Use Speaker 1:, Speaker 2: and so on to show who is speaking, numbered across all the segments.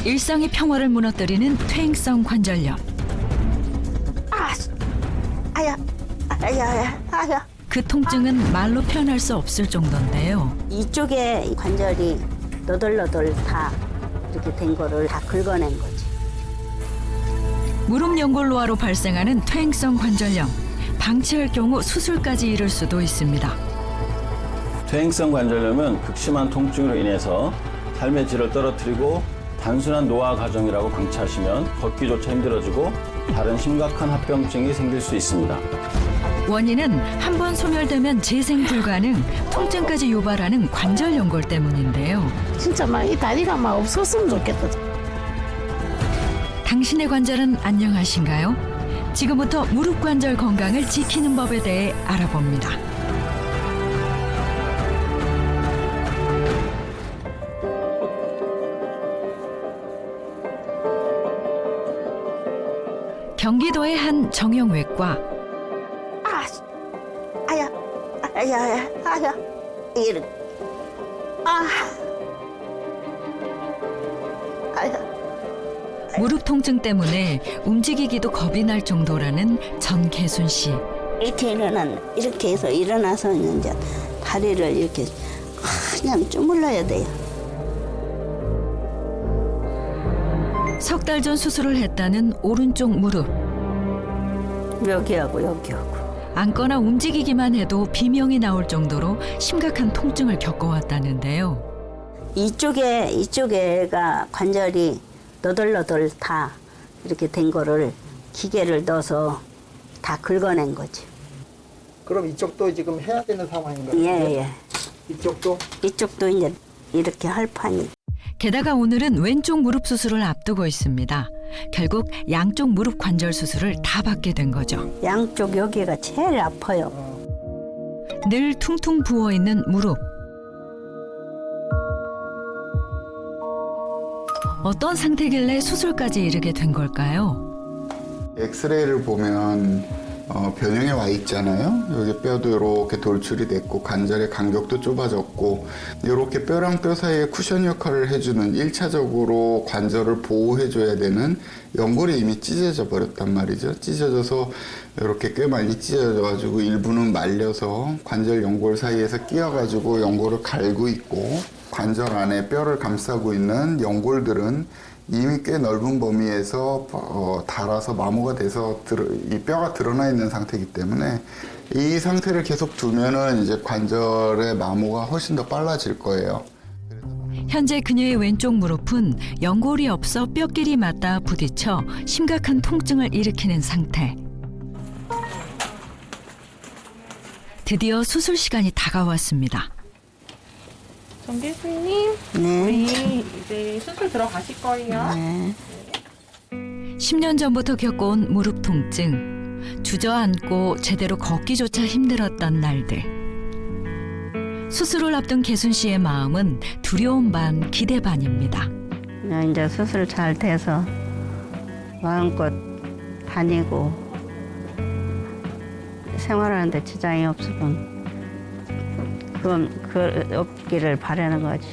Speaker 1: 일상의 평화를 무너뜨리는 퇴행성 관절염.
Speaker 2: 아야, 아야.
Speaker 1: 그 통증은 말로 표현할 수 없을 정도인데요.
Speaker 2: 이쪽에 관절이 너덜너덜 다 이렇게 된 거를 다 긁어낸 거지.
Speaker 1: 무릎 연골 노화로 발생하는 퇴행성 관절염. 방치할 경우 수술까지 이를 수도 있습니다.
Speaker 3: 퇴행성 관절염은 극심한 통증으로 인해서 삶의 질을 떨어뜨리고 단순한 노화 과정이라고 방치하시면 걷기조차 힘들어지고 다른 심각한 합병증이 생길 수 있습니다.
Speaker 1: 원인은 한 번 소멸되면 재생 불가능, 통증까지 유발하는 관절 연골 때문인데요.
Speaker 4: 진짜 막 이 다리가 막 없었으면 좋겠다.
Speaker 1: 당신의 관절은 안녕하신가요? 지금부터 무릎 관절 건강을 지키는 법에 대해 알아봅니다. 경기도의 한 정형외과.
Speaker 2: 아야. 이렇게.
Speaker 1: 무릎 통증 때문에 움직이기도 겁이 날 정도라는 전계순 씨.
Speaker 2: 이렇게 해서 일어나서 이제 다리를 이렇게 그냥 주물러야 돼요.
Speaker 1: 석 달 전 수술을 했다는 오른쪽 무릎.
Speaker 2: 여기하고.
Speaker 1: 앉거나 움직이기만 해도 비명이 나올 정도로 심각한 통증을 겪어왔다는데요.
Speaker 2: 이쪽에가 관절이 너덜너덜 다 이렇게 된 거를 기계를 넣어서 다 긁어낸 거지.
Speaker 5: 그럼 이쪽도 지금 해야 되는 상황인가요?
Speaker 2: 예.
Speaker 5: 이쪽도?
Speaker 2: 이쪽도 이제 이렇게 할 판이.
Speaker 1: 게다가 오늘은 왼쪽 무릎 수술을 앞두고 있습니다. 결국 양쪽 무릎 관절 수술을 다 받게 된 거죠.
Speaker 2: 양쪽 여기가 제일 아파요.
Speaker 1: 늘 퉁퉁 부어있는 무릎. 어떤 상태길래 수술까지 이르게 된 걸까요?
Speaker 6: 엑스레이를 보면 변형에 와 있잖아요. 여기 뼈도 이렇게 돌출이 됐고 관절의 간격도 좁아졌고 이렇게 뼈랑 뼈 사이에 쿠션 역할을 해주는 1차적으로 관절을 보호해줘야 되는 연골이 이미 찢어져 버렸단 말이죠. 찢어져서 이렇게 꽤 많이 찢어져가지고 일부는 말려서 관절 연골 사이에서 끼어가지고 연골을 갈고 있고 관절 안에 뼈를 감싸고 있는 연골들은 이미 꽤 넓은 범위에서 닳아서 마모가 돼서 이 뼈가 드러나 있는 상태이기 때문에 이 상태를 계속 두면은 이제 관절의 마모가 훨씬 더 빨라질 거예요.
Speaker 1: 현재 그녀의 왼쪽 무릎은 연골이 없어 뼈끼리 맞닿아 부딪혀 심각한 통증을 일으키는 상태. 드디어 수술 시간이 다가왔습니다.
Speaker 7: 정 교수님,
Speaker 2: 네.
Speaker 7: 우리 이제 수술 들어가실 거예요.
Speaker 2: 네.
Speaker 1: 10년 전부터 겪어온 무릎 통증. 주저앉고 제대로 걷기조차 힘들었던 날들. 수술을 앞둔 계순 씨의 마음은 두려움 반 기대 반입니다.
Speaker 2: 이제 수술 잘 돼서 마음껏 다니고 생활하는데 지장이 없으면 그건 없기를 바라는 거죠.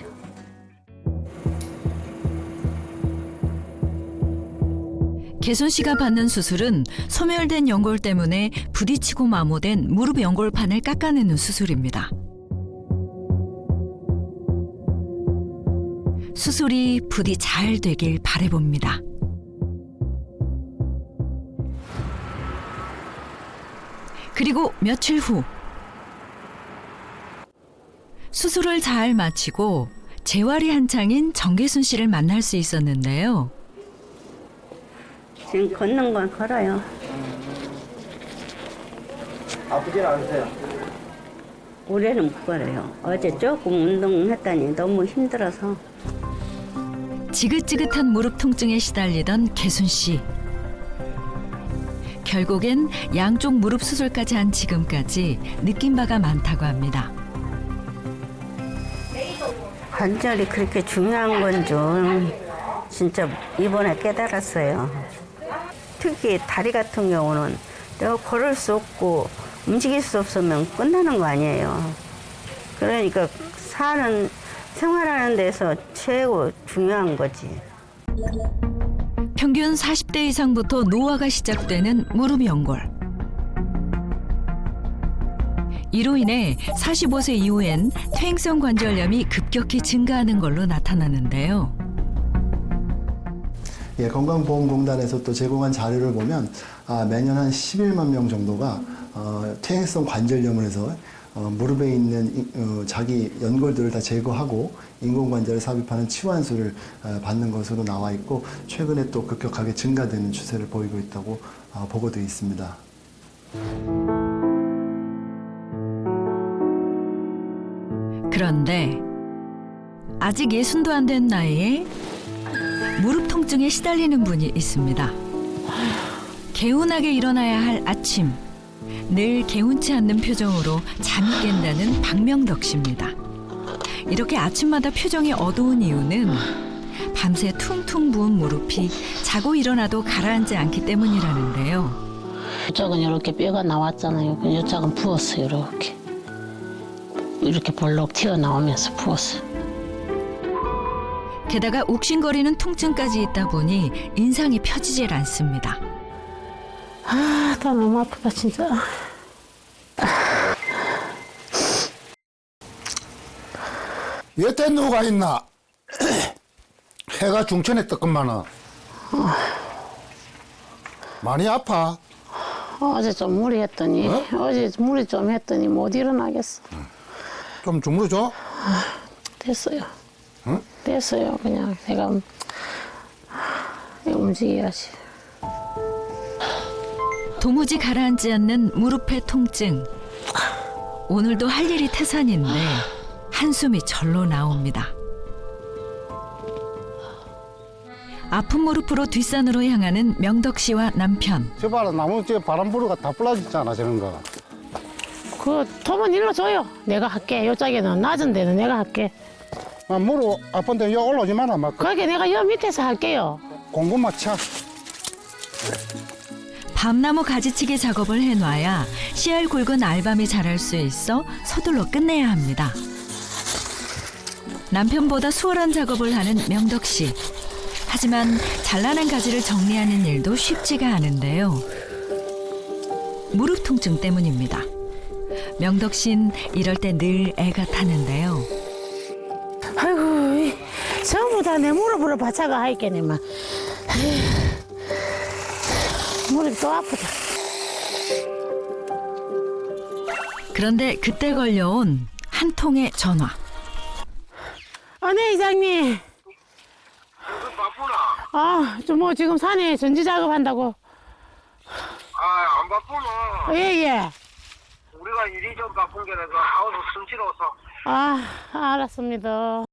Speaker 1: 계순 씨가 받는 수술은 소멸된 연골 때문에 부딪히고 마모된 무릎 연골판을 깎아내는 수술입니다. 수술이 부디 잘 되길 바라봅니다. 그리고 며칠 후 수술을 잘 마치고 재활이 한창인 정계순 씨를 만날 수 있었는데요.
Speaker 2: 지금 걷는 건 걸어요.
Speaker 5: 아프진 않으세요?
Speaker 2: 올해는 못 걸어요. 어제 조금 운동했더니 너무 힘들어서.
Speaker 1: 지긋지긋한 무릎 통증에 시달리던 계순 씨. 결국엔 양쪽 무릎 수술까지 한 지금까지 느낀 바가 많다고 합니다.
Speaker 2: 관절이 그렇게 중요한 건 좀 진짜 이번에 깨달았어요. 특히 다리 같은 경우는 내가 걸을 수 없고 움직일 수 없으면 끝나는 거 아니에요. 그러니까 생활하는 데서 최고 중요한 거지.
Speaker 1: 평균 40대 이상부터 노화가 시작되는 무릎 연골. 이로 인해 45세 이후엔 퇴행성 관절염이 급격히 증가하는 걸로 나타나는데요.
Speaker 8: 예, 건강보험공단에서 또 제공한 자료를 보면 매년 한 11만 명 정도가 퇴행성 관절염을 해서 무릎에 있는 자기 연골들을 다 제거하고 인공관절을 삽입하는 치환술을 받는 것으로 나와 있고 최근에 또 급격하게 증가되는 추세를 보이고 있다고 보고되어 있습니다.
Speaker 1: 그런데 아직 60도 안 된 나이에 무릎 통증에 시달리는 분이 있습니다. 개운하게 일어나야 할 아침. 늘 개운치 않는 표정으로 잠이 깬다는 박명덕 씨입니다. 이렇게 아침마다 표정이 어두운 이유는 밤새 퉁퉁 부은 무릎이 자고 일어나도 가라앉지 않기 때문이라는데요.
Speaker 4: 이쪽은 이렇게 뼈가 나왔잖아요. 이쪽은 부었어요. 이렇게 볼록 튀어나오면서 부었어요.
Speaker 1: 게다가 욱신거리는 통증까지 있다 보니 인상이 펴지질 않습니다.
Speaker 4: 다 너무 아프다 진짜.
Speaker 9: 여태 누가 있나? 해가 중천에 뜨끈만은 많이 아파?
Speaker 4: 어제 좀 무리했더니 어제 무리 좀 했더니 못 일어나겠어.
Speaker 9: 좀 주무르죠?
Speaker 4: 됐어요.
Speaker 9: 응?
Speaker 4: 됐어요. 그냥 내가 움직여야지.
Speaker 1: 도무지 가라앉지 않는 무릎의 통증. 오늘도 할 일이 태산인데 한숨이 절로 나옵니다. 아픈 무릎으로 뒷산으로 향하는 명덕 씨와 남편.
Speaker 9: 저 봐라, 나무 저 바람 불어가 다 부러졌잖아, 저런 거.
Speaker 4: 그 톱은 일로 줘요. 내가 할게. 요짝에는 낮은 데는 내가 할게.
Speaker 9: 무릎 아픈데 여기 올라오지 마라, 막.
Speaker 4: 그러게 내가 여 밑에서 할게요.
Speaker 9: 공구만 차.
Speaker 1: 밤나무 가지치기 작업을 해놔야 씨알 굵은 알밤이 자랄 수 있어 서둘러 끝내야 합니다. 남편보다 수월한 작업을 하는 명덕 씨. 하지만 잘라낸 가지를 정리하는 일도 쉽지가 않은데요. 무릎 통증 때문입니다. 명덕 씨는 이럴 때 늘 애가 타는데요.
Speaker 4: 아이고, 전부 다 내 무릎으로 바차가 하있겠네만. 무릎이 또 아프다.
Speaker 1: 그런데 그때 걸려온 한 통의 전화.
Speaker 4: 네, 이장님. 바쁘나? 뭐 지금 산에 전지 작업한다고.
Speaker 10: 안 바쁘나?
Speaker 4: 예.
Speaker 10: 우리가 일이 좀 바쁜 게라서 하우스 숨지러워서.
Speaker 4: 알았습니다.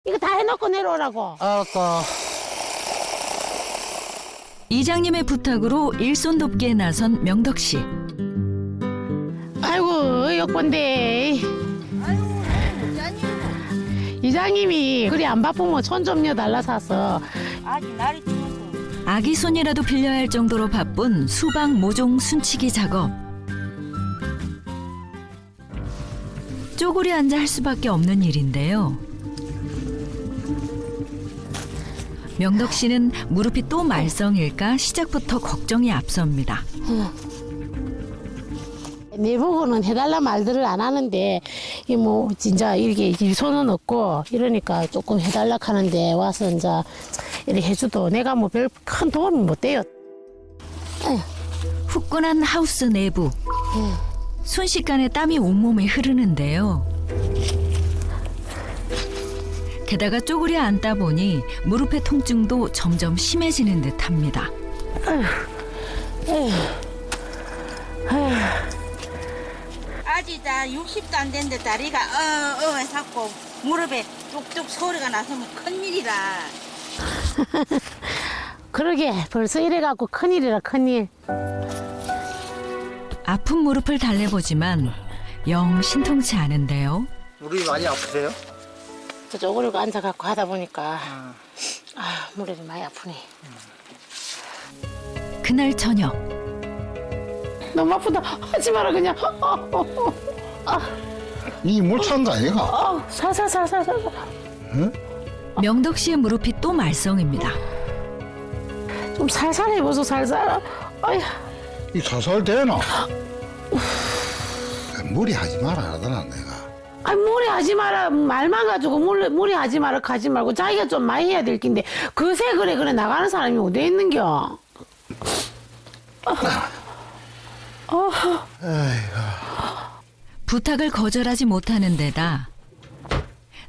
Speaker 4: 이거 다 해놓고 내려오라고.
Speaker 9: 알았어.
Speaker 1: 이장님의 부탁으로 일손 돕기에 나선 명덕 씨.
Speaker 4: 아이고, 역번데. 이장님이 그리 안 바쁘면 손 좀 여달라서 왔어.
Speaker 1: 아기 손이라도 빌려야 할 정도로 바쁜 수박 모종 순치기 작업. 쪼그려 앉아 할 수밖에 없는 일인데요. 명덕 씨는 무릎이 또 말썽일까 시작부터 걱정이 앞섭니다.
Speaker 4: 내 보고는 해달라 말들을 안 하는데 이 뭐 진짜 이렇게 일손은 없고 이러니까 조금 해달라 하는데 와서 이제 이렇게 해줘도 내가 뭐 별 큰 도움이 못 돼요.
Speaker 1: 후끈한 하우스 내부. 순식간에 땀이 온몸에 흐르는데요. 게다가 쪼그려 앉다 보니 무릎의 통증도 점점 심해지는 듯합니다.
Speaker 11: 아직 다 60도 안 됐는데 다리가 해갖고 무릎에 뚝뚝 소리가 나서 뭐 큰일이라.
Speaker 4: 그러게 벌써 이래갖고 큰일이라 큰일.
Speaker 1: 아픈 무릎을 달래보지만 영 신통치 않은데요.
Speaker 5: 무릎이 많이 아프세요?
Speaker 4: 저 쪼그리고 앉아갖고 하다 보니까 무릎이 많이 아프네.
Speaker 1: 그날 저녁.
Speaker 4: 너무 아프다. 하지 마라 그냥.
Speaker 9: 이 물 찬 거 아이가?
Speaker 4: 살살살살살.
Speaker 9: 응?
Speaker 1: 명덕 씨의 무릎이 또 말썽입니다.
Speaker 4: 좀 살살 해보소, 살살. 아휴.
Speaker 9: 이 살살 되나? 무리하지 마라 하더나 내가.
Speaker 4: 아니, 무리하지 마라. 말만 가지고 무리하지 마라 가지 말고 자기가 좀 많이 해야 될 낀데 그새 그래 나가는 사람이 어디 있는겨?
Speaker 1: 부탁을 거절하지 못하는 데다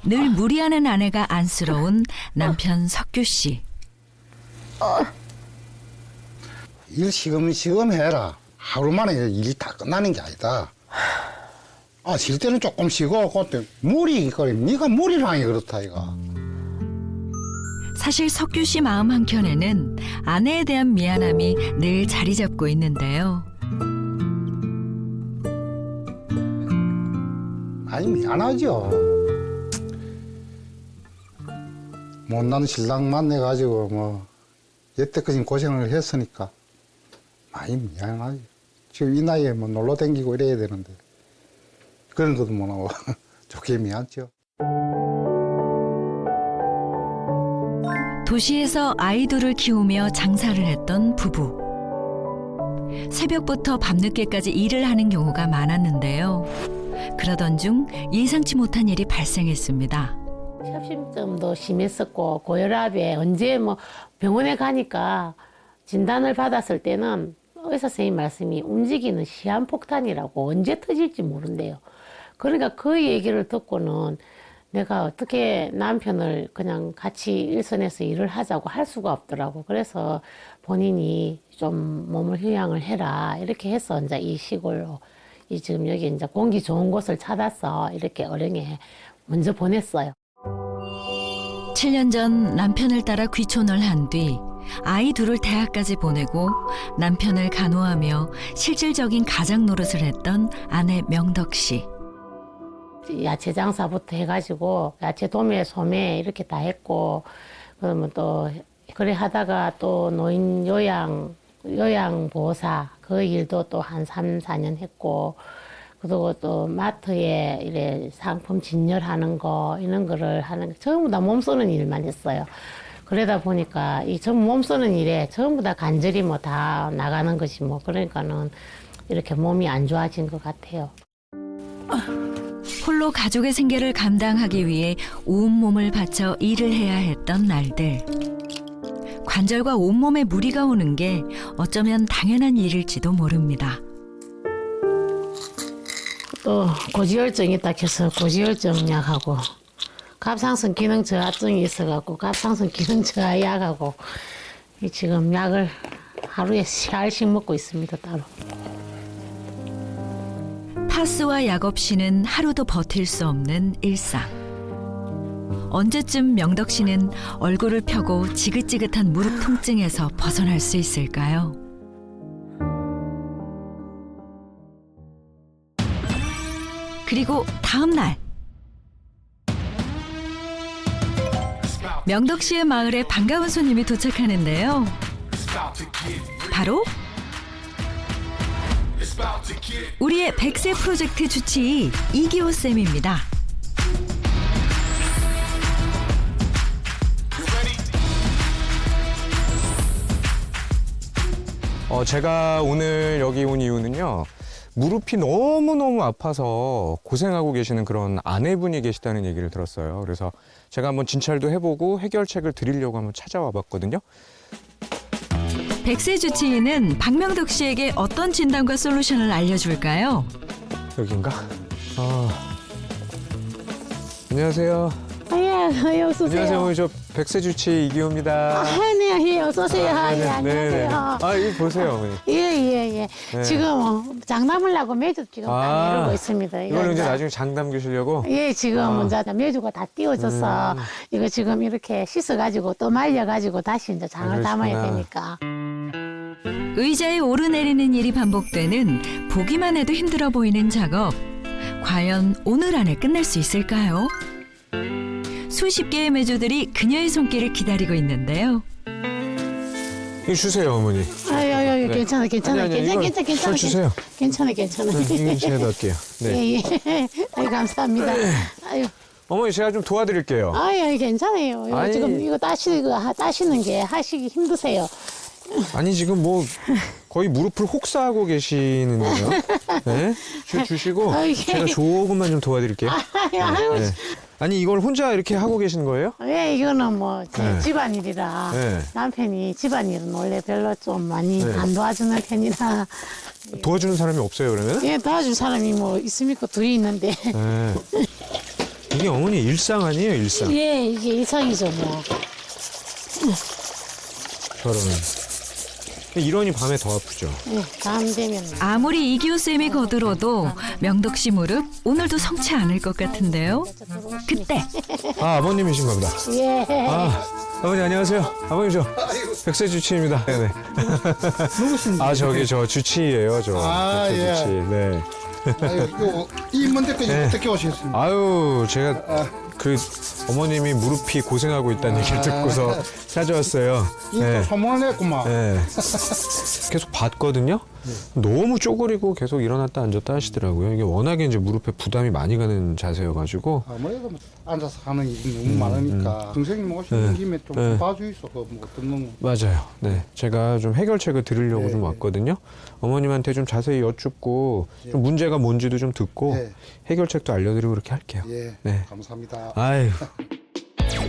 Speaker 1: 늘 무리하는 아내가 안쓰러운 남편 석규 씨.
Speaker 9: 일 시금 해라. 하루 만에 일이 다 끝나는 게 아니다. 쉴 때는 조금 쉬고 그때 네가 무리를 하니 그렇다 이거.
Speaker 1: 사실 석규 씨 마음 한켠에는 아내에 대한 미안함이 늘 자리 잡고 있는데요.
Speaker 9: 아니 미안하죠. 못난 신랑 만나가지고 뭐 여태까지 고생을 했으니까 많이 미안하지. 지금 이 나이에 뭐 놀러 다니고 이래야 되는데 그런 것도 못하고 좋게 미안죠.
Speaker 1: 도시에서 아이들을 키우며 장사를 했던 부부. 새벽부터 밤늦게까지 일을 하는 경우가 많았는데요. 그러던 중 예상치 못한 일이 발생했습니다.
Speaker 4: 협심증도 심했었고 고혈압에 언제 뭐 병원에 가니까 진단을 받았을 때는 의사 선생님 말씀이 움직이는 시한폭탄이라고 언제 터질지 모른대요. 그러니까 그 얘기를 듣고는 내가 어떻게 남편을 그냥 같이 일선에서 일을 하자고 할 수가 없더라고. 그래서 본인이 좀 몸을 휴양을 해라 이렇게 해서 이제 이 시골로 이 지금 여기 이제 공기 좋은 곳을 찾아서 이렇게 어령에 먼저 보냈어요.
Speaker 1: 7년 전 남편을 따라 귀촌을 한 뒤 아이 둘을 대학까지 보내고 남편을 간호하며 실질적인 가장 노릇을 했던 아내 명덕 씨.
Speaker 4: 야채 장사부터 해가지고 야채 도매, 소매 이렇게 다 했고 그러면 또 그래 하다가 또 노인 요양보호사 그 일도 또 한 3, 4년 했고 그리고 또 마트에 이래 상품 진열하는 거 이런 거를 하는 거 전부 다 몸 쓰는 일만 했어요. 그러다 보니까 이 전부 몸 쓰는 일에 전부 다 간절히 뭐 다 나가는 것이 뭐 그러니까는 이렇게 몸이 안 좋아진 것 같아요.
Speaker 1: 홀로 가족의 생계를 감당하기 위해 온몸을 바쳐 일을 해야 했던 날들. 관절과 온몸에 무리가 오는 게 어쩌면 당연한 일일지도 모릅니다.
Speaker 4: 또 고지혈증이 딱 해서 고지혈증 약하고 갑상선 기능 저하증이 있어갖고 갑상선 기능 저하 약하고 지금 약을 하루에 3알씩 먹고 있습니다 따로.
Speaker 1: 파스와 약 없이는 하루도 버틸 수 없는 일상. 언제쯤 명덕 씨는 얼굴을 펴고 지긋지긋한 무릎 통증에서 벗어날 수 있을까요? 그리고 다음 날 명덕 씨의 마을에 반가운 손님이 도착하는데요. 바로 우리의 100세 프로젝트 주치의 이기호 쌤입니다.
Speaker 12: 제가 오늘 여기 온 이유는요. 무릎이 너무너무 아파서 고생하고 계시는 그런 아내분이 계시다는 얘기를 들었어요. 그래서 제가 한번 진찰도 해보고 해결책을 드리려고 한번 찾아와 봤거든요.
Speaker 1: 100세 주치의는 박명덕 씨에게 어떤 진단과 솔루션을 알려줄까요?
Speaker 12: 여긴가? 안녕하세요.
Speaker 4: 예, 어서 오세요.
Speaker 12: 안녕하세요. 오늘 저 100세 주치의 이기호입니다.
Speaker 4: 네, 어서 오세요. 예, 안녕하세요.
Speaker 12: 이거 보세요, 어머니.
Speaker 4: 예.
Speaker 12: 네.
Speaker 4: 지금 장담을 하고 매주 지금 딱 내리고 있습니다.
Speaker 12: 이걸 이제 나중에 장 담그시려고?
Speaker 4: 예, 지금 이제 매주가 다 띄워져서 이거 지금 이렇게 씻어가지고 또 말려가지고 다시 이제 장을 담아야 되니까.
Speaker 1: 의자에 오르내리는 일이 반복되는 보기만 해도 힘들어 보이는 작업. 과연 오늘 안에 끝낼 수 있을까요? 수십 개의 메주들이 그녀의 손길을 기다리고 있는데요.
Speaker 12: 이거 주세요, 어머니.
Speaker 4: 아유,
Speaker 12: 네.
Speaker 4: 괜찮아.
Speaker 12: 저 주세요.
Speaker 4: 괜찮아.
Speaker 12: 이거 제가 넣을게요. 네.
Speaker 4: 예. 아유, 감사합니다. 아유.
Speaker 12: 어머니 제가 좀 도와드릴게요.
Speaker 4: 아유, 괜찮아요. 이거
Speaker 12: 아니.
Speaker 4: 지금 이거 따시는 게 하시기 힘드세요.
Speaker 12: 아니 지금 뭐 거의 무릎을 혹사하고 계시는데요. 네? 주시고
Speaker 4: 아이고.
Speaker 12: 제가 조금만 좀 도와드릴게요.
Speaker 4: 아유,
Speaker 12: 네. 아니 이걸 혼자 이렇게 하고 계시는 거예요?
Speaker 4: 예, 이거는 뭐 제
Speaker 12: 네.
Speaker 4: 집안일이라
Speaker 12: 네.
Speaker 4: 남편이 집안일은 원래 별로 좀 많이
Speaker 12: 네.
Speaker 4: 안 도와주는 편이라
Speaker 12: 도와주는 사람이 없어요 그러면?
Speaker 4: 예, 도와줄 사람이 뭐 있습니까? 둘이 있는데
Speaker 12: 네. 이게 어머니 일상 아니에요 일상?
Speaker 4: 예, 이게 일상이죠 뭐.
Speaker 12: 저런. 이러니 밤에 더 아프죠.
Speaker 4: 예, 다음 되면
Speaker 1: 아무리 이기호쌤이 거들어도 명덕 씨 무릎 오늘도 성치 않을 것 같은데요. 그때
Speaker 12: 아 아버님이신가 보다.
Speaker 4: 예.
Speaker 12: 아 아버님 안녕하세요. 아버님 저 백세 주치입니다. 네네.
Speaker 5: 누구십니까?
Speaker 12: 아 저기 저 주치예요 저.
Speaker 5: 아,
Speaker 12: 백세
Speaker 5: 예.
Speaker 12: 주치. 네.
Speaker 5: 아유, 이 먼데까지
Speaker 12: 네.
Speaker 5: 어떻게 오셨습니까?
Speaker 12: 아유 제가 그 어머님이 무릎이 고생하고 있다는 얘기를 듣고서 찾아왔어요.
Speaker 5: 이또 소문을 냈구만.
Speaker 12: 네. 계속 봤거든요. 너무 쪼그리고 계속 일어났다 앉았다 하시더라고요. 이게 워낙에 이제 무릎에 부담이 많이 가는 자세여가지고.
Speaker 5: 아무래도 뭐 앉아서 하는 일이 너무 많으니까 선생님 오시는
Speaker 12: 네.
Speaker 5: 김에 좀
Speaker 12: 네.
Speaker 5: 봐주이소. 뭐 어떤 거.
Speaker 12: 맞아요. 네, 제가 좀 해결책을 드리려고
Speaker 5: 네,
Speaker 12: 좀
Speaker 5: 네.
Speaker 12: 왔거든요. 어머님한테 좀 자세히 여쭙고 좀 문제가 뭔지도 좀 듣고
Speaker 5: 네.
Speaker 12: 해결책도 알려드리고 그렇게 할게요.
Speaker 5: 예,
Speaker 12: 네.
Speaker 5: 감사합니다.
Speaker 12: 아유.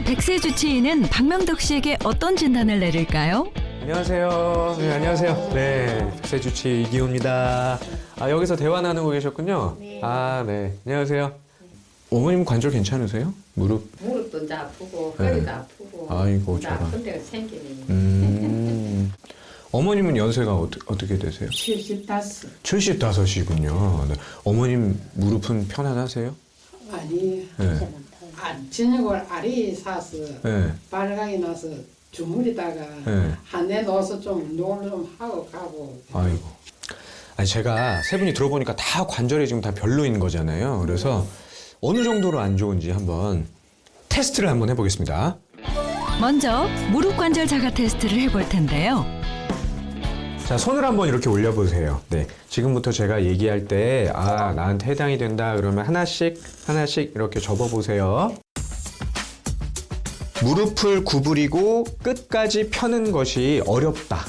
Speaker 1: 백세 주치의는 박명덕 씨에게 어떤 진단을 내릴까요?
Speaker 12: 안녕하세요. 네, 안녕하세요. 네, 백세주치 이기호입니다. 아, 여기서 대화 나누고 계셨군요.
Speaker 4: 네.
Speaker 12: 아, 네. 안녕하세요. 어머님 관절 괜찮으세요?
Speaker 13: 무릎도 이제 아프고 허리도
Speaker 12: 네.
Speaker 13: 아프고
Speaker 12: 아이고,
Speaker 13: 이제
Speaker 12: 저런.
Speaker 13: 아픈 데가 생기네.
Speaker 12: 어머님은 연세가 어떻게 되세요?
Speaker 13: 75.
Speaker 12: 75이군요. 네. 어머님 무릎은 편안하세요?
Speaker 13: 아니
Speaker 12: 네.
Speaker 13: 저녁을 알이 사서
Speaker 12: 네.
Speaker 13: 발각이 나서 주물이다가
Speaker 12: 네.
Speaker 13: 한 대 넣어서 좀 운동을 좀 하고 가고.
Speaker 12: 아이고. 아니, 제가 세 분이 들어보니까 다 관절이 지금 다 별로인 거잖아요. 그래서 어느 정도로 안 좋은지 한번 테스트를 한번 해보겠습니다.
Speaker 1: 먼저 무릎 관절 자가 테스트를 해볼 텐데요.
Speaker 12: 자, 손을 한번 이렇게 올려보세요. 네. 지금부터 제가 얘기할 때, 아, 나한테 해당이 된다. 그러면 하나씩 이렇게 접어보세요. 무릎을 구부리고 끝까지 펴는 것이 어렵다.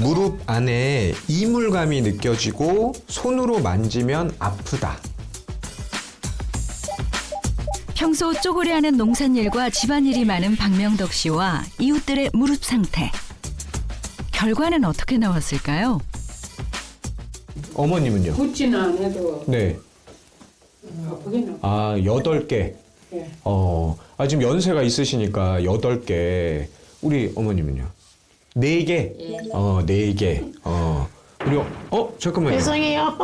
Speaker 12: 무릎 안에 이물감이 느껴지고 손으로 만지면 아프다.
Speaker 1: 평소 쪼그려하는 농산일과 집안일이 많은 박명덕 씨와 이웃들의 무릎 상태. 결과는 어떻게 나왔을까요?
Speaker 12: 어머님은요?
Speaker 13: 붓지는 안 해도
Speaker 12: 네.
Speaker 13: 아프긴
Speaker 12: 아, 8개.
Speaker 13: 예.
Speaker 12: 지금 연세가 있으시니까 8개. 우리 어머님은요? 4개?
Speaker 13: 예.
Speaker 12: 4개. 우리, 잠깐만요.
Speaker 4: 죄송해요.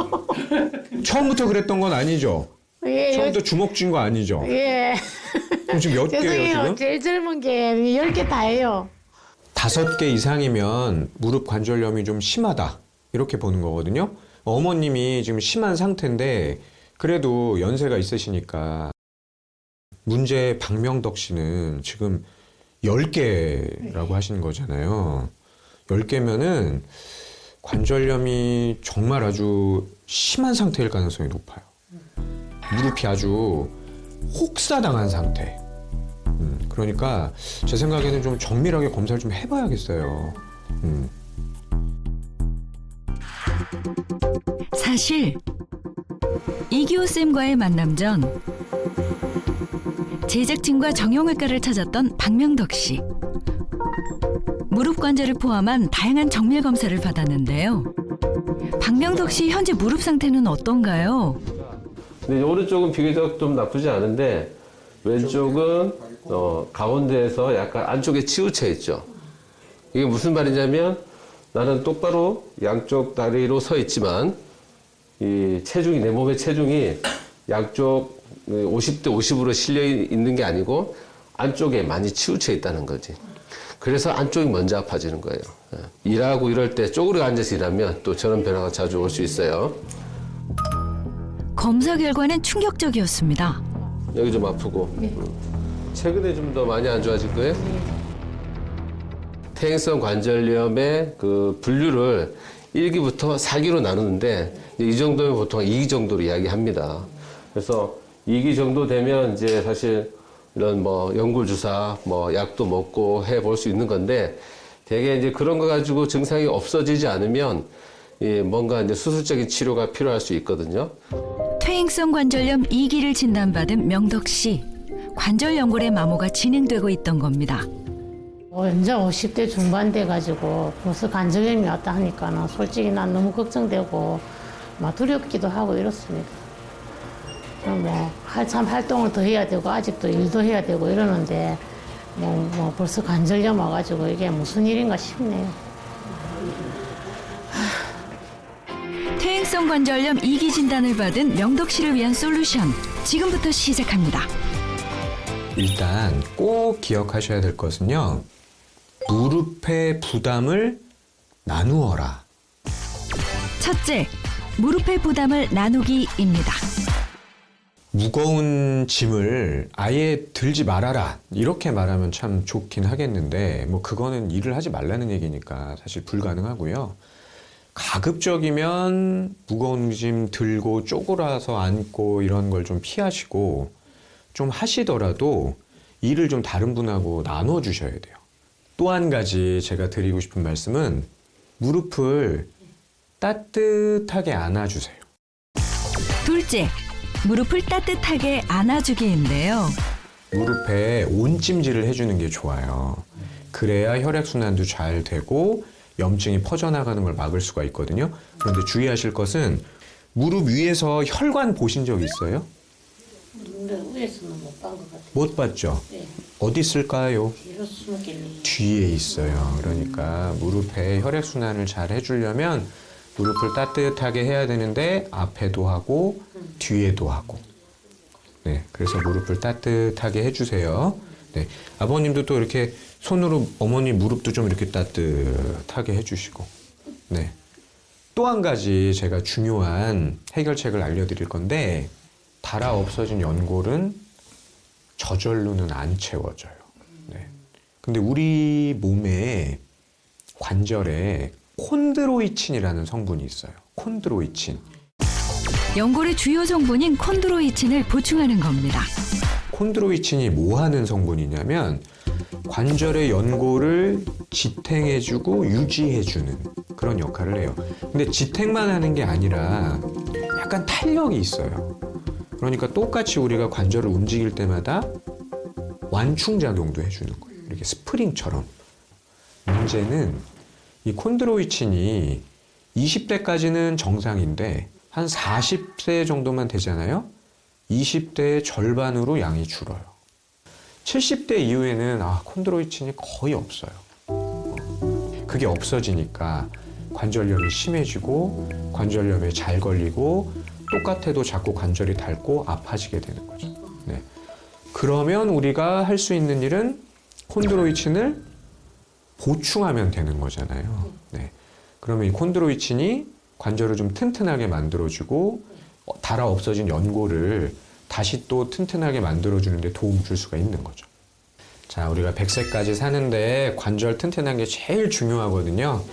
Speaker 12: 처음부터 그랬던 건 아니죠?
Speaker 4: 예,
Speaker 12: 처음부터 주먹 쥔 거 아니죠?
Speaker 4: 예.
Speaker 12: 그럼 지금 몇 개예요,
Speaker 4: 죄송해요.
Speaker 12: 지금?
Speaker 4: 제일 젊은 게 10개 다예요.
Speaker 12: 5개 이상이면 무릎 관절염이 좀 심하다. 이렇게 보는 거거든요. 어머님이 지금 심한 상태인데, 그래도 연세가 있으시니까, 문제 박명덕 씨는 지금 10개라고 하시는 거잖아요. 10개면은 관절염이 정말 아주 심한 상태일 가능성이 높아요. 무릎이 아주 혹사당한 상태. 그러니까 제 생각에는 좀 정밀하게 검사를 좀 해봐야겠어요.
Speaker 1: 사실 이기호 쌤과의 만남 전 제작진과 정형외과를 찾았던 박명덕 씨. 무릎 관절을 포함한 다양한 정밀 검사를 받았는데요. 박명덕 씨 현재 무릎 상태는 어떤가요?
Speaker 14: 네, 오른쪽은 비교적 좀 나쁘지 않은데 왼쪽은 가운데에서 약간 안쪽에 치우쳐 있죠. 이게 무슨 말이냐면 나는 똑바로 양쪽 다리로 서 있지만 이 체중이 내 몸의 체중이 양쪽 50대 50으로 실려 있는 게 아니고 안쪽에 많이 치우쳐 있다는 거지. 그래서 안쪽이 먼저 아파지는 거예요. 일하고 이럴 때 쪼그려 앉아서 일하면 또 저런 변화가 자주 올 수 있어요.
Speaker 1: 검사 결과는 충격적이었습니다.
Speaker 14: 여기 좀 아프고. 최근에 좀 더 많이 안 좋아질 거예요? 퇴행성 관절염의 그 분류를 1기부터 4기로 나누는데 이 정도면 보통 2기 정도로 이야기합니다. 그래서 2기 정도 되면 이제 사실 이런 뭐 연골주사, 뭐 약도 먹고 해볼 수 있는 건데 대개 이제 그런 거 가지고 증상이 없어지지 않으면 뭔가 이제 수술적인 치료가 필요할 수 있거든요.
Speaker 1: 퇴행성 관절염 2기를 진단받은 명덕 씨. 관절 연골의 마모가 진행되고 있던 겁니다.
Speaker 4: 이제 50대 중반 돼가지고 벌써 관절염이 왔다 하니까는 솔직히 난 너무 걱정되고 막 두렵기도 하고 이렇습니다. 뭐 한참 활동을 더 해야 되고 아직도 일도 해야 되고 이러는데 뭐 벌써 관절염 와가지고 이게 무슨 일인가 싶네요.
Speaker 1: 퇴행성 관절염 2기 진단을 받은 명덕 씨를 위한 솔루션. 지금부터 시작합니다.
Speaker 12: 일단 꼭 기억하셔야 될 것은요. 무릎의 부담을 나누어라.
Speaker 1: 첫째, 무릎의 부담을 나누기입니다.
Speaker 12: 무거운 짐을 아예 들지 말아라. 이렇게 말하면 참 좋긴 하겠는데 뭐 그거는 일을 하지 말라는 얘기니까 사실 불가능하고요. 가급적이면 무거운 짐 들고 쪼그라서 앉고 이런 걸 좀 피하시고 좀 하시더라도 일을 좀 다른 분하고 나눠주셔야 돼요. 또 한 가지 제가 드리고 싶은 말씀은 무릎을 따뜻하게 안아주세요.
Speaker 1: 둘째, 무릎을 따뜻하게 안아주기인데요.
Speaker 12: 무릎에 온찜질을 해주는 게 좋아요. 그래야 혈액순환도 잘 되고 염증이 퍼져나가는 걸 막을 수가 있거든요. 그런데 주의하실 것은 무릎 위에서 혈관 보신 적 있어요?
Speaker 4: 위에서는 못 본 것 같아요.
Speaker 12: 못 봤죠?
Speaker 4: 네.
Speaker 12: 어디 있을까요?
Speaker 4: 뒤로 숨었겠네요.
Speaker 12: 뒤에 있어요. 그러니까 무릎에 혈액순환을 잘 해주려면 무릎을 따뜻하게 해야 되는데 앞에도 하고 뒤에도 하고. 네, 그래서 무릎을 따뜻하게 해주세요. 네, 아버님도 또 이렇게 손으로 어머니 무릎도 좀 이렇게 따뜻하게 해주시고. 네. 또 한 가지 제가 중요한 해결책을 알려드릴 건데 달아 없어진 연골은 저절로는 안 채워져요. 네. 근데 우리 몸에 관절에 콘드로이친이라는 성분이 있어요. 콘드로이친.
Speaker 1: 연골의 주요 성분인 콘드로이친을 보충하는 겁니다.
Speaker 12: 콘드로이친이 뭐 하는 성분이냐면 관절의 연골을 지탱해주고 유지해주는 그런 역할을 해요. 근데 지탱만 하는 게 아니라 약간 탄력이 있어요. 그러니까 똑같이 우리가 관절을 움직일 때마다 완충작용도 해주는 거예요. 이렇게 스프링처럼. 문제는 이 콘드로이친이 20대까지는 정상인데 한 40세 정도만 되잖아요. 20대의 절반으로 양이 줄어요. 70대 이후에는 콘드로이친이 거의 없어요. 그게 없어지니까 관절염이 심해지고 관절염에 잘 걸리고 똑같아도 자꾸 관절이 닳고 아파지게 되는 거죠. 네. 그러면 우리가 할 수 있는 일은 콘드로이친을 보충하면 되는 거잖아요. 네. 그러면 이 콘드로이친이 관절을 좀 튼튼하게 만들어주고 닳아 없어진 연골을 다시 또 튼튼하게 만들어주는 데 도움 줄 수가 있는 거죠. 자, 우리가 100세까지 사는데 관절 튼튼한 게 제일 중요하거든요.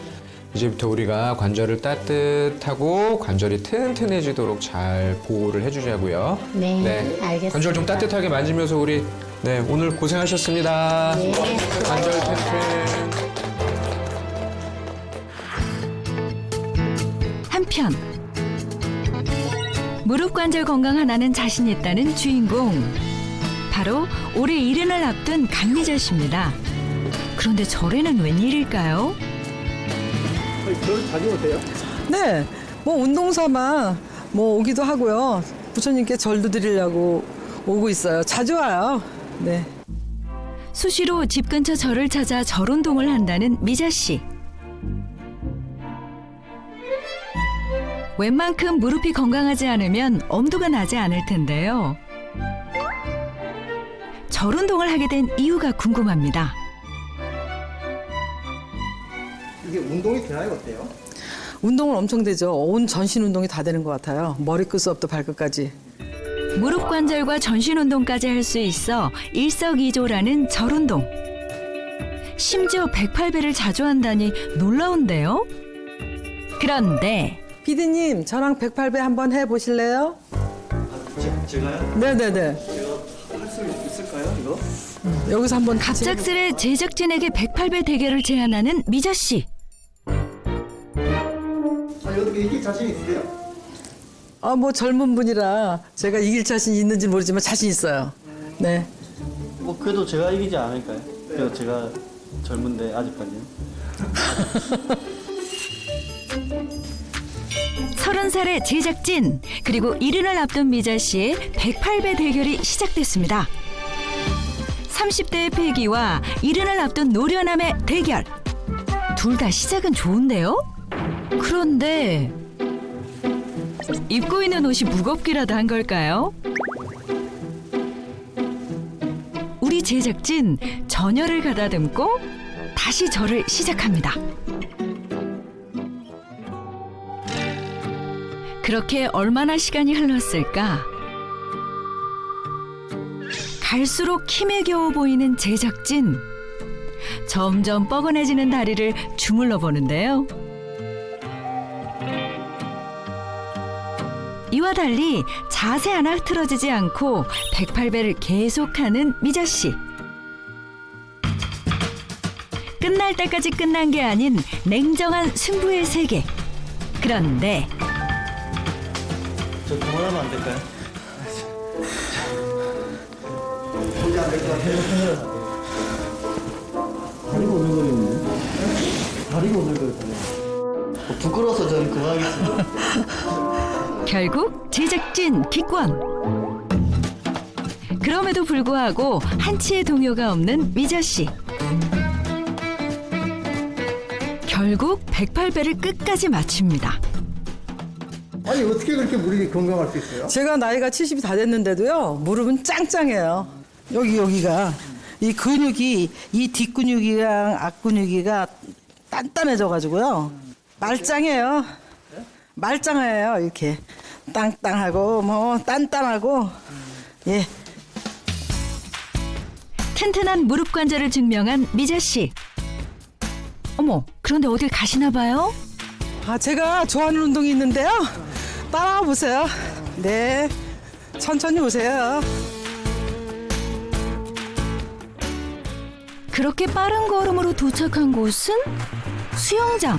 Speaker 12: 이제부터 우리가 관절을 따뜻하고 관절이 튼튼해지도록 잘 보호를 해주자고요.
Speaker 4: 네, 알겠습니다.
Speaker 12: 관절 좀 따뜻하게 만지면서 우리 오늘 고생하셨습니다.
Speaker 4: 네.
Speaker 12: 관절 튼튼.
Speaker 1: 한편 무릎 관절 건강 하나는 자신 있다는 주인공. 바로 올해 70을 앞둔 강미자 씨입니다. 그런데 절에는 웬일일까요?
Speaker 5: 절 자주 오세요?
Speaker 15: 네, 뭐 운동 삼아 뭐 오기도 하고요. 부처님께 절도 드리려고 오고 있어요. 자주 와요. 네.
Speaker 1: 수시로 집 근처 절을 찾아 절 운동을 한다는 미자 씨. 웬만큼 무릎이 건강하지 않으면 엄두가 나지 않을 텐데요. 절 운동을 하게 된 이유가 궁금합니다.
Speaker 5: 이게 운동이 되나요? 어때요?
Speaker 15: 운동은 엄청 되죠. 온 전신 운동이 다 되는 것 같아요. 머리끝부터 발끝까지.
Speaker 1: 무릎 관절과 전신 운동까지 할 수 있어 일석이조라는 절 운동. 심지어 108배를 자주 한다니 놀라운데요. 그런데
Speaker 15: 피디님, 저랑 108배 한번 해보실래요?
Speaker 5: 제가요?
Speaker 15: 네네네.
Speaker 5: 제가 할 수 있을까요, 이거?
Speaker 15: 여기서 한번
Speaker 1: 갑작스레 제작진에게 108배 대결을 제안하는 미자 씨.
Speaker 5: 어떻게 이길 자신 있으세요?
Speaker 15: 뭐 젊은 분이라 제가 이길 자신 있는지 모르지만 자신 있어요. 네.
Speaker 5: 뭐 그래도 제가 이기지 않을까요? 그래도 제가 젊은데 아직까지는.
Speaker 1: 30살의 제작진 그리고 이른을 앞둔 미자 씨의 108배 대결이 시작됐습니다. 30대의 패기와 이른을 앞둔 노련함의 대결. 둘 다 시작은 좋은데요? 그런데 입고 있는 옷이 무겁기라도 한 걸까요? 우리 제작진 전열을 가다듬고 다시 절을 시작합니다. 그렇게 얼마나 시간이 흘렀을까? 갈수록 힘에 겨워 보이는 제작진. 점점 뻐근해지는 다리를 주물러 보는데요. 이와 달리 자세 하나 흐트러지지 않고 108배를 계속하는 미자 씨. 끝날 때까지 끝난 게 아닌 냉정한 승부의 세계. 그런데
Speaker 5: 저 그만하면 안 될까요? 거기 안 될 것 같아요. 다리가 오늘거리는데? 다리가 오늘거리네. 부끄러워서 저는 그만하겠습니다.
Speaker 1: 결국 제작진 기권. 그럼에도 불구하고 한치의 동요가 없는 미자 씨. 결국 108배를 끝까지 마칩니다.
Speaker 5: 아니 어떻게 그렇게 무릎이 건강할 수 있어요?
Speaker 15: 제가 나이가 70이 다 됐는데도요. 무릎은 짱짱해요. 여기가 이 근육이 이 뒷근육이랑 앞근육이가 단단해져가지고요. 말짱해요. 말짱해요. 이렇게 땅땅하고 뭐 단단하고 예.
Speaker 1: 튼튼한 무릎 관절을 증명한 미자 씨. 어머, 그런데 어딜 가시나 봐요?
Speaker 15: 제가 좋아하는 운동이 있는데요. 따라와 보세요. 네, 천천히 오세요.
Speaker 1: 그렇게 빠른 걸음으로 도착한 곳은 수영장.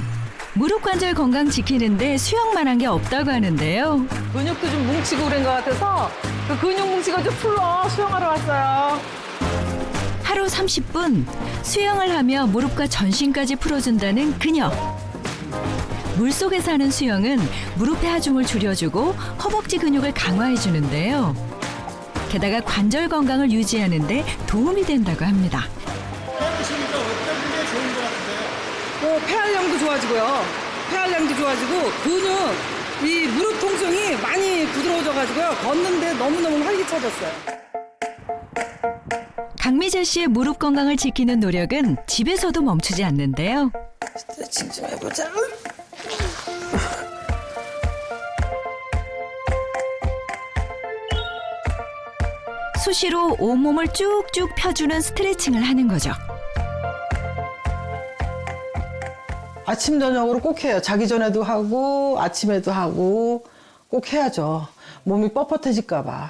Speaker 1: 무릎 관절 건강 지키는데 수영만한 게 없다고 하는데요.
Speaker 15: 근육도 좀 뭉치고 그런 것 같아서 그 근육 뭉치고 좀 풀러 수영하러 왔어요.
Speaker 1: 하루 30분 수영을 하며 무릎과 전신까지 풀어준다는 그녀. 물속에서 하는 수영은 무릎의 하중을 줄여주고 허벅지 근육을 강화해주는데요. 게다가 관절 건강을 유지하는 데 도움이 된다고 합니다.
Speaker 5: 해보시니까 어떤 게 좋은 것 같은데요?
Speaker 15: 폐활량도 좋아지고요. 폐활량도 좋아지고 근육, 이 무릎 통증이 많이 부드러워져가지고요. 걷는데 너무너무 활기차졌어요.
Speaker 1: 강미자 씨의 무릎 건강을 지키는 노력은 집에서도 멈추지 않는데요.
Speaker 15: 스트레칭 좀 해보자.
Speaker 1: 수시로 온몸을 쭉쭉 펴주는 스트레칭을 하는 거죠.
Speaker 15: 아침 저녁으로 꼭 해요. 자기 전에도 하고 아침에도 하고 꼭 해야죠. 몸이 뻣뻣해질까 봐.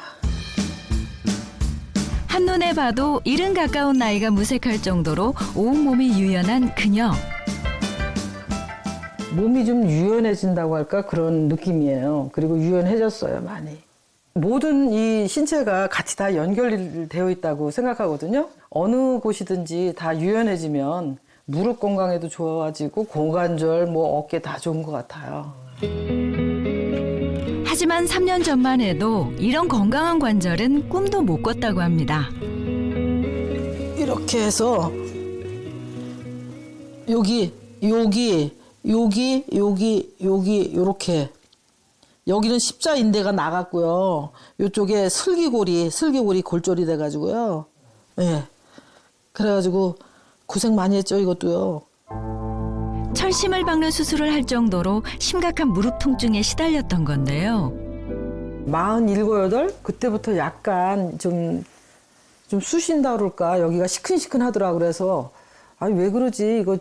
Speaker 1: 한눈에 봐도 70 가까운 나이가 무색할 정도로 온몸이 유연한 그녀.
Speaker 15: 몸이 좀 유연해진다고 할까 그런 느낌이에요. 그리고 유연해졌어요, 많이. 모든 이 신체가 같이 다 연결되어 있다고 생각하거든요. 어느 곳이든지 다 유연해지면 무릎 건강에도 좋아지고 고관절, 뭐 어깨 다 좋은 것 같아요.
Speaker 1: 하지만 3년 전만 해도 이런 건강한 관절은 꿈도 못 꿨다고 합니다.
Speaker 15: 이렇게 해서 여기 요렇게 여기는 십자인대가 나갔고요. 이쪽에 슬기골이 골절이 돼가지고요. 예. 그래가지고 고생 많이 했죠, 이것도요.
Speaker 1: 철심을 박는 수술을 할 정도로 심각한 무릎 통증에 시달렸던 건데요.
Speaker 15: 47, 8 그때부터 약간 좀 쑤신다 그럴까 여기가 시큰시큰하더라. 그래서 아니 왜 그러지, 이거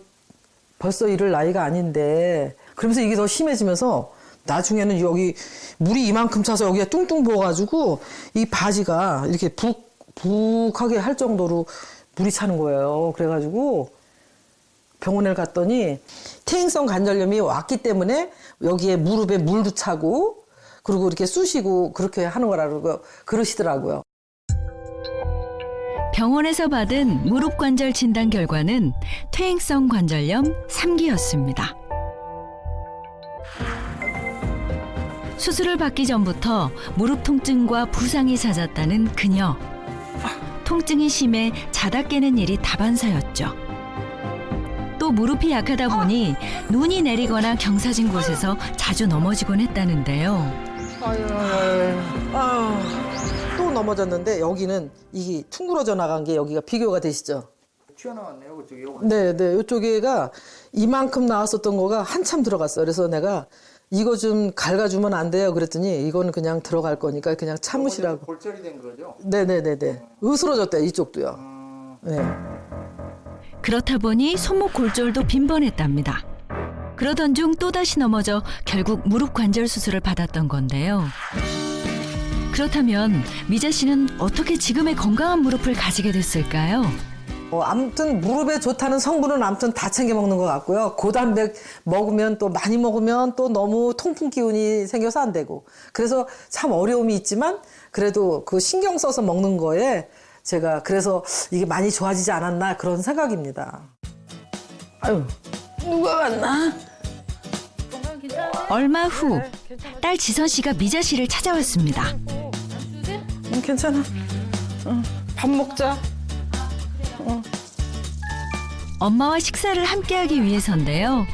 Speaker 15: 벌써 이럴 나이가 아닌데. 그러면서 이게 더 심해지면서 나중에는 여기 물이 이만큼 차서 여기가 뚱뚱 부어가지고 이 바지가 이렇게 북하게 할 정도로 물이 차는 거예요. 그래가지고 병원에 갔더니 퇴행성 관절염이 왔기 때문에 여기에 무릎에 물도 차고 그리고 이렇게 쑤시고 그렇게 하는 거라고 그러시더라고요.
Speaker 1: 병원에서 받은 무릎 관절 진단 결과는 퇴행성 관절염 3기였습니다. 수술을 받기 전부터 무릎 통증과 부상이 잦았다는 그녀. 통증이 심해 자다 깨는 일이 다반사였죠. 또 무릎이 약하다 보니 눈이 내리거나 경사진 곳에서 자주 넘어지곤 했다는데요.
Speaker 15: 또 넘어졌는데 여기는 이게 퉁그러져 나간 게 여기가 비교가 되시죠?
Speaker 8: 튀어나왔네요, 그쪽이.
Speaker 15: 네, 이쪽에가 이만큼 나왔었던 거가 한참 들어갔어요. 그래서 내가 이거 좀 갉아주면 안 돼요. 그랬더니 이거는 그냥 들어갈 거니까 그냥 참으시라고.
Speaker 8: 골절이 된 거죠?
Speaker 15: 네네네네. 으스러졌대요, 이쪽도요. 네.
Speaker 1: 그렇다 보니 손목 골절도 빈번했답니다. 그러던 중 또다시 넘어져 결국 무릎 관절 수술을 받았던 건데요. 그렇다면 미자 씨는 어떻게 지금의 건강한 무릎을 가지게 됐을까요?
Speaker 15: 아무튼 무릎에 좋다는 성분은 아무튼 다 챙겨 먹는 것 같고요. 고단백 먹으면 또 많이 먹으면 또 너무 통풍 기운이 생겨서 안 되고. 그래서 참 어려움이 있지만 그래도 그 신경 써서 먹는 거에 제가 그래서 이게 많이 좋아지지 않았나 그런 생각입니다. 아유, 누가 왔나?
Speaker 1: 얼마 후 딸 지선 씨가 미자 씨를 찾아왔습니다.
Speaker 15: 괜찮아. 밥 먹자.
Speaker 1: 엄마와 식사를 함께하기 위해서인데요.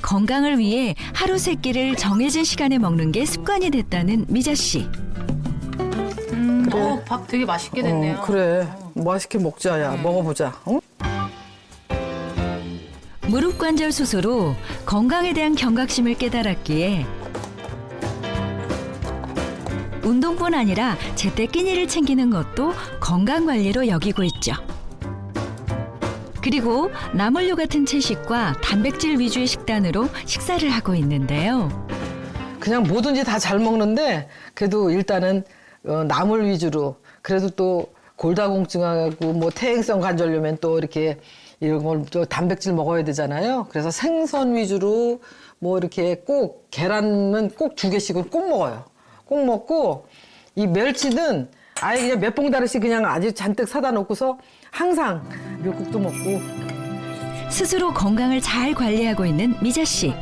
Speaker 1: 건강을 위해 하루 세 끼를 정해진 시간에 먹는 게 습관이 됐다는 미자 씨.
Speaker 15: 그래.
Speaker 7: 밥 되게 맛있게 됐네요.
Speaker 15: 그래. 맛있게 먹자, 야. 먹어보자. 응?
Speaker 1: 무릎 관절 수술로 건강에 대한 경각심을 깨달았기에 운동뿐 아니라 제때 끼니를 챙기는 것도 건강관리로 여기고 있죠. 그리고 나물류 같은 채식과 단백질 위주의 식단으로 식사를 하고 있는데요.
Speaker 15: 그냥 뭐든지 다 잘 먹는데 그래도 일단은 나물 위주로 그래도 또 골다공증하고 뭐 퇴행성 관절염엔 또 이렇게 이런 걸 또 단백질 먹어야 되잖아요. 그래서 생선 위주로 뭐 이렇게 꼭 계란은 꼭 2개씩은 꼭 먹어요. 꼭 먹고 이 멸치는 아예 그냥 몇 봉다리씩 그냥 아주 잔뜩 사다 놓고서 항상 미역국도 먹고.
Speaker 1: 스스로 건강을 잘 관리하고 있는 미자 씨.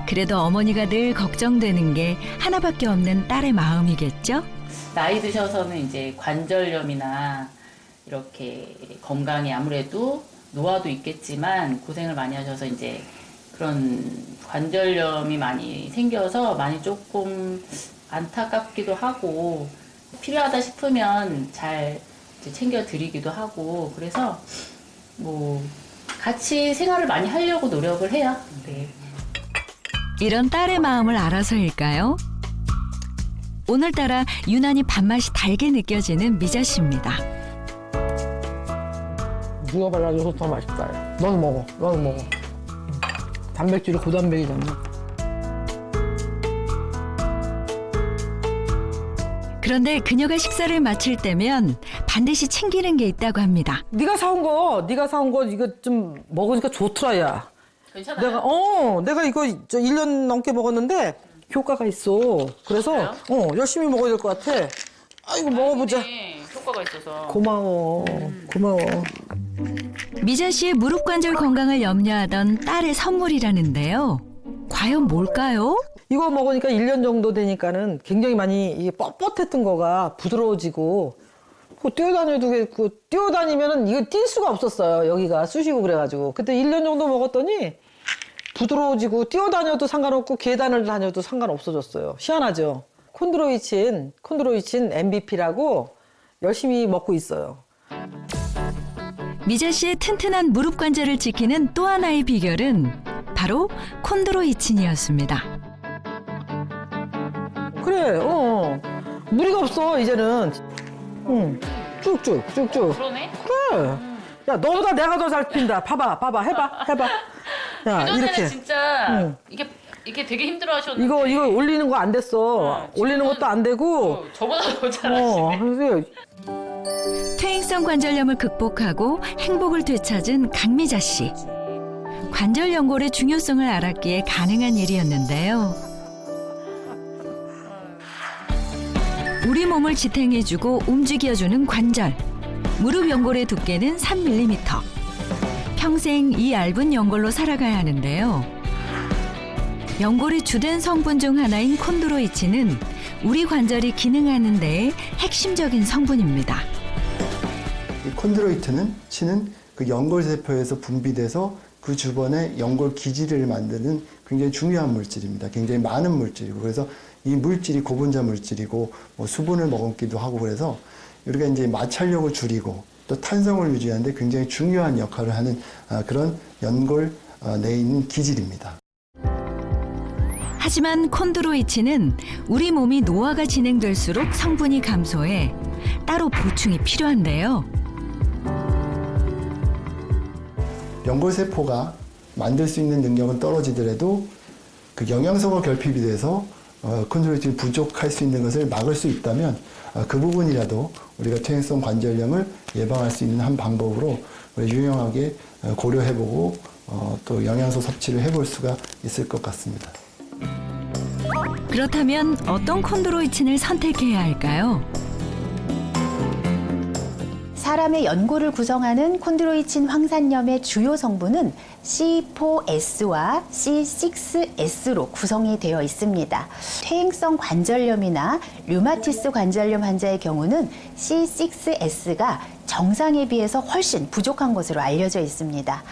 Speaker 1: 그래도 어머니가 늘 걱정되는 게 하나밖에 없는 딸의 마음이겠죠?
Speaker 16: 나이 드셔서는 이제 관절염이나 이렇게 건강에 아무래도 노화도 있겠지만 고생을 많이 하셔서 이제 그런 관절염이 많이 생겨서 많이 조금 안타깝기도 하고 필요하다 싶으면 잘 챙겨드리기도 하고 그래서 뭐 같이 생활을 많이 하려고 노력을 해요. 네.
Speaker 1: 이런 딸의 마음을 알아서일까요? 오늘따라 유난히 밥맛이 달게 느껴지는 미자 씨입니다.
Speaker 15: 누가 발라줘서 더 맛있다. 너도 먹어. 너도 먹어. 단백질이 고단백이잖아.
Speaker 1: 그런데 그녀가 식사를 마칠 때면 반드시 챙기는 게 있다고 합니다.
Speaker 15: 네가 사온 거 이거 좀 먹으니까 좋더라, 야.
Speaker 16: 괜찮아요?
Speaker 15: 내가 이거 1년 넘게 먹었는데 효과가 있어. 그래서 열심히 먹어야 될 것 같아. 아이고 먹어보자.
Speaker 16: 효과가 있어서.
Speaker 15: 고마워. 고마워.
Speaker 1: 미자 씨의 무릎 관절 건강을 염려하던 딸의 선물이라는데요. 과연 뭘까요?
Speaker 15: 이거 먹으니까 1년 정도 되니까는 굉장히 많이 이게 뻣뻣했던 거가 부드러워지고 뛰어다니면은 이거 뛸 수가 없었어요. 여기가 쑤시고 그래가지고. 그때 1년 정도 먹었더니 부드러워지고 뛰어다녀도 상관없고 계단을 다녀도 상관없어졌어요. 희한하죠. 콘드로이친 MVP라고 열심히 먹고 있어요.
Speaker 1: 미자 씨의 튼튼한 무릎 관절을 지키는 또 하나의 비결은 바로 콘드로이친이었습니다.
Speaker 15: 그래, 무리가 없어 이제는. 쭉쭉.
Speaker 16: 그러네.
Speaker 15: 그래. 야, 너보다 내가 더 잘 핀다. 봐봐, 해봐. 야,
Speaker 16: 그전에는
Speaker 15: 이렇게.
Speaker 16: 진짜 이게 이게 되게 힘들어하셨는데.
Speaker 15: 이거 올리는 거 안 됐어. 올리는 것도 안 되고.
Speaker 16: 저보다 더 잘하시네.
Speaker 15: 그래서
Speaker 1: 퇴행성 관절염을 극복하고 행복을 되찾은 강미자 씨. 관절 연골의 중요성을 알았기에 가능한 일이었는데요. 우리 몸을 지탱해주고 움직여주는 관절. 무릎 연골의 두께는 3mm. 평생 이 얇은 연골로 살아가야 하는데요. 연골의 주된 성분 중 하나인 콘드로이친은 우리 관절이 기능하는 데에 핵심적인 성분입니다.
Speaker 8: 이 콘드로이트는 그 연골세포에서 분비돼서 그 주변에 연골 기지를 만드는 굉장히 중요한 물질입니다. 굉장히 많은 물질이고 그래서 이 물질이 고분자 물질이고 뭐 수분을 머금기도 하고 그래서 우리가 이제 마찰력을 줄이고 또 탄성을 유지하는데 굉장히 중요한 역할을 하는 그런 연골 내에 있는 기질입니다.
Speaker 1: 하지만 콘드로이친은 우리 몸이 노화가 진행될수록 성분이 감소해 따로 보충이 필요한데요.
Speaker 8: 연골세포가 만들 수 있는 능력은 떨어지더라도 그 영양소가 결핍이 돼서 콘드로이친이 부족할 수 있는 것을 막을 수 있다면 그 부분이라도 우리가 퇴행성 관절염을 예방할 수 있는 한 방법으로 유용하게 고려해보고 또 영양소 섭취를 해볼 수가 있을 것 같습니다.
Speaker 1: 그렇다면 어떤 콘드로이친을 선택해야 할까요?
Speaker 17: 사람의 연골을 구성하는 콘드로이친 황산염의 주요 성분은 C4S와 C6S로 구성이 되어 있습니다. 퇴행성 관절염이나 류마티스 관절염 환자의 경우는 C6S가 정상에 비해서 훨씬 부족한 것으로 알려져 있습니다.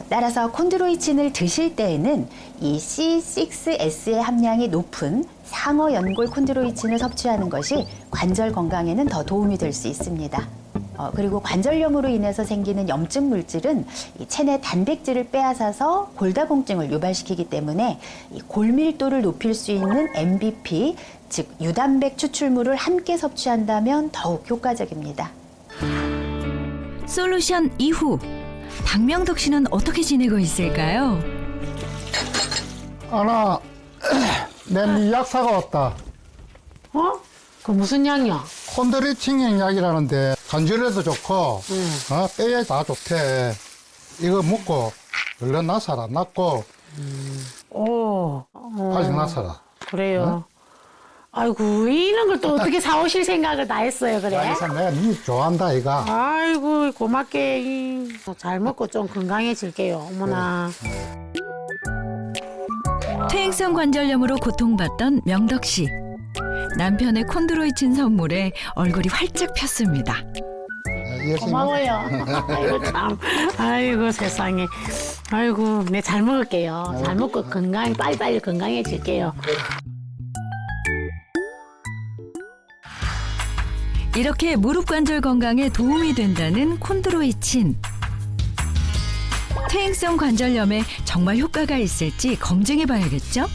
Speaker 17: 따라서 콘드로이친을 드실 때에는 이 C6S의 함량이 높은 상어 연골 콘드로이친을 섭취하는 것이 관절 건강에는 더 도움이 될 수 있습니다. 그리고 관절염으로 인해서 생기는 염증 물질은 이 체내 단백질을 빼앗아서 골다공증을 유발시키기 때문에 이 골밀도를 높일 수 있는 MBP, 즉 유단백 추출물을 함께 섭취한다면 더욱 효과적입니다.
Speaker 1: 솔루션 이후 박명덕 씨는 어떻게 지내고 있을까요?
Speaker 9: 아나 내 약사가 왔다.
Speaker 4: 어? 그 무슨 약이야?
Speaker 9: 콘드로이친 약이라는데 관절에도 좋고 뼈에 다 좋대. 이거 먹고 얼른 나서라. 낫고 빨리 나서라.
Speaker 4: 그래요. 아이고 이런 걸 또 어떻게 사오실 생각을 다 했어요. 그래?
Speaker 9: 내가 니 좋아한다 이가.
Speaker 4: 아이고 고맙게 잘 먹고 좀 건강해질게요. 어머나.
Speaker 1: 퇴행성 관절염으로 고통받던 명덕 씨. 남편의 콘드로이친 선물에 얼굴이 활짝 폈습니다.
Speaker 4: 고마워요. 아이고 참. 아이고 세상에. 아이고 네 잘 먹을게요. 잘 먹고 빨리빨리 건강해질게요.
Speaker 1: 이렇게 무릎 관절 건강에 도움이 된다는 콘드로이친. 퇴행성 관절염에 정말 효과가 있을지 검증해 봐야겠죠?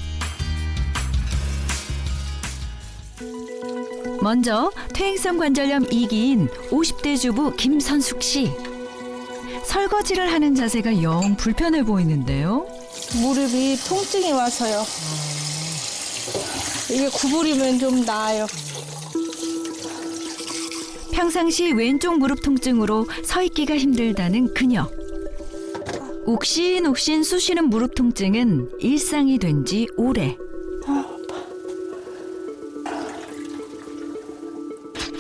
Speaker 1: 먼저 퇴행성 관절염 2기인 50대 주부 김선숙 씨. 설거지를 하는 자세가 영 불편해 보이는데요.
Speaker 18: 무릎이 통증이 와서요. 이게 구부리면 좀 나아요.
Speaker 1: 평상시 왼쪽 무릎 통증으로 서 있기가 힘들다는 그녀. 욱신욱신 쑤시는 무릎 통증은 일상이 된 지 오래.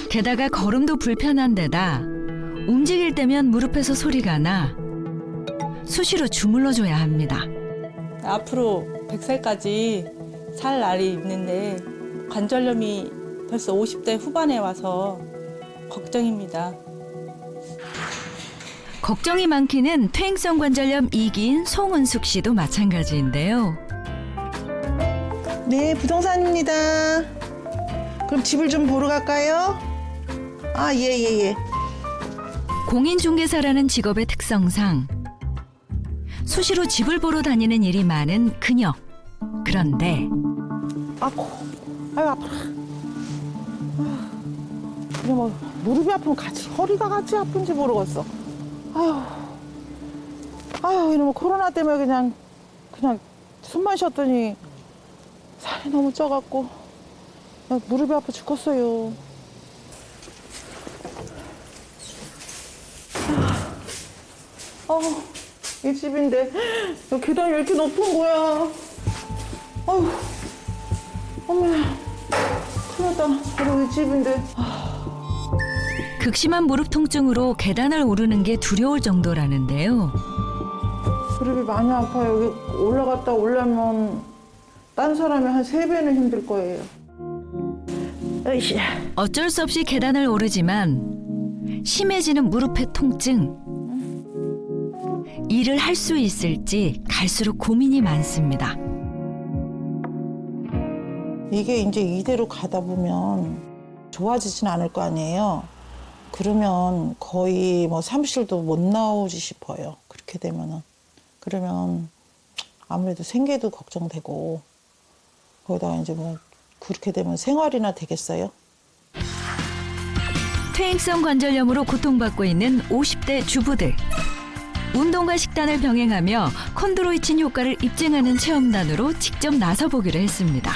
Speaker 1: 게다가 걸음도 불편한 데다 움직일 때면 무릎에서 소리가 나 수시로 주물러줘야 합니다.
Speaker 18: 앞으로 100살까지 살 날이 있는데 관절염이 벌써 50대 후반에 와서 걱정입니다.
Speaker 1: 걱정이 많기는 퇴행성 관절염 2기인 송은숙 씨도 마찬가지인데요.
Speaker 19: 네, 부동산입니다. 그럼 집을 좀 보러 갈까요? 아, 예.
Speaker 1: 공인중개사라는 직업의 특성상 수시로 집을 보러 다니는 일이 많은 그녀. 그런데
Speaker 19: 아이고 아파. 그냥 뭐 무릎이 아프면 같이 허리가 같이 아픈지 모르겠어. 아유 이놈의 코로나 때문에 그냥 숨만 쉬었더니 살이 너무 쪄갖고 나 무릎이 아파 죽겠어요. 이 집인데 여기 계단이 왜 이렇게 높은 거야? 아유, 어머야, 큰일 났다. 우리 이 집인데.
Speaker 1: 극심한 무릎 통증으로 계단을 오르는 게 두려울 정도라는데요.
Speaker 19: 무릎이 많이 아파요. 여기 올라갔다 오려면 딴 사람이 한 3배는 힘들 거예요. 으이씨.
Speaker 1: 어쩔 수 없이 계단을 오르지만 심해지는 무릎의 통증. 일을 할 수 있을지 갈수록 고민이 많습니다.
Speaker 19: 이게 이제 이대로 가다 보면 좋아지진 않을 거 아니에요. 그러면 거의 뭐 사무실도 못 나오지 싶어요. 그렇게 되면은. 그러면 아무래도 생계도 걱정되고 거기다가 이제 뭐 그렇게 되면 생활이나 되겠어요?
Speaker 1: 퇴행성 관절염으로 고통받고 있는 50대 주부들. 운동과 식단을 병행하며 콘드로이친 효과를 입증하는 체험단으로 직접 나서보기로 했습니다.